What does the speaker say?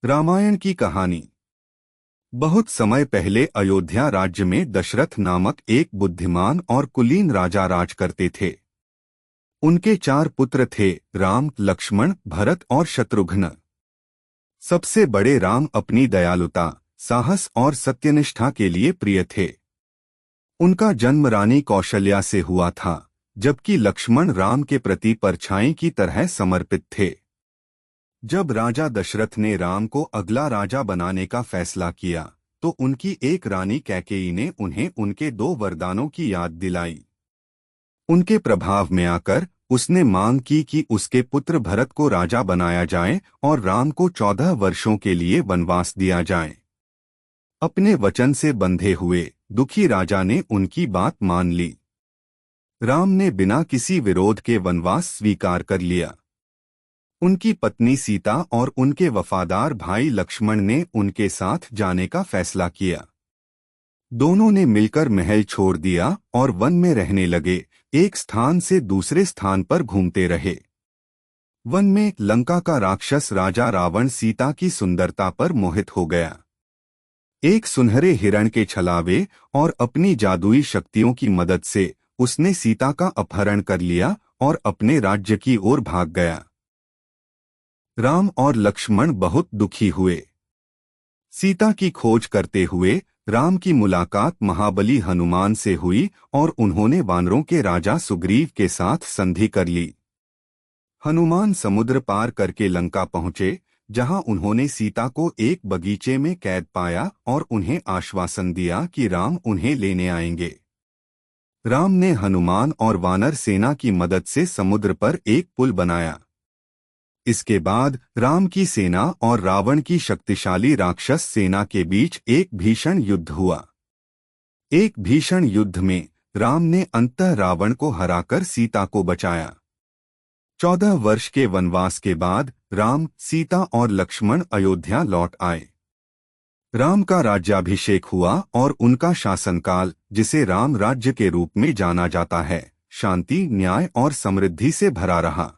रामायण की कहानी। बहुत समय पहले अयोध्या राज्य में दशरथ नामक एक बुद्धिमान और कुलीन राजा राज करते थे। उनके 4 पुत्र थे, राम, लक्ष्मण, भरत और शत्रुघ्न। सबसे बड़े राम अपनी दयालुता, साहस और सत्यनिष्ठा के लिए प्रिय थे। उनका जन्म रानी कौशल्या से हुआ था, जबकि लक्ष्मण राम के प्रति परछाई की तरह समर्पित थे। जब राजा दशरथ ने राम को अगला राजा बनाने का फैसला किया, तो उनकी एक रानी कैकेयी ने उन्हें उनके 2 वरदानों की याद दिलाई। उनके प्रभाव में आकर उसने मांग की कि उसके पुत्र भरत को राजा बनाया जाए और राम को 14 वर्षों के लिए वनवास दिया जाए। अपने वचन से बंधे हुए दुखी राजा ने उनकी बात मान ली। राम ने बिना किसी विरोध के वनवास स्वीकार कर लिया। उनकी पत्नी सीता और उनके वफादार भाई लक्ष्मण ने उनके साथ जाने का फैसला किया। दोनों ने मिलकर महल छोड़ दिया और वन में रहने लगे, एक स्थान से दूसरे स्थान पर घूमते रहे। वन में लंका का राक्षस राजा रावण सीता की सुंदरता पर मोहित हो गया। एक सुनहरे हिरण के छलावे और अपनी जादुई शक्तियों की मदद से उसने सीता का अपहरण कर लिया और अपने राज्य की ओर भाग गया। राम और लक्ष्मण बहुत दुखी हुए। सीता की खोज करते हुए राम की मुलाकात महाबली हनुमान से हुई और उन्होंने वानरों के राजा सुग्रीव के साथ संधि कर ली। हनुमान समुद्र पार करके लंका पहुंचे, जहां उन्होंने सीता को एक बगीचे में कैद पाया और उन्हें आश्वासन दिया कि राम उन्हें लेने आएंगे। राम ने हनुमान और वानर सेना की मदद से समुद्र पर एक पुल बनाया। इसके बाद राम की सेना और रावण की शक्तिशाली राक्षस सेना के बीच एक भीषण युद्ध हुआ। एक भीषण युद्ध में राम ने अंततः रावण को हराकर सीता को बचाया। 14 वर्ष के वनवास के बाद राम, सीता और लक्ष्मण अयोध्या लौट आए। राम का राज्याभिषेक हुआ और उनका शासनकाल, जिसे राम राज्य के रूप में जाना जाता है, शांति, न्याय और समृद्धि से भरा रहा।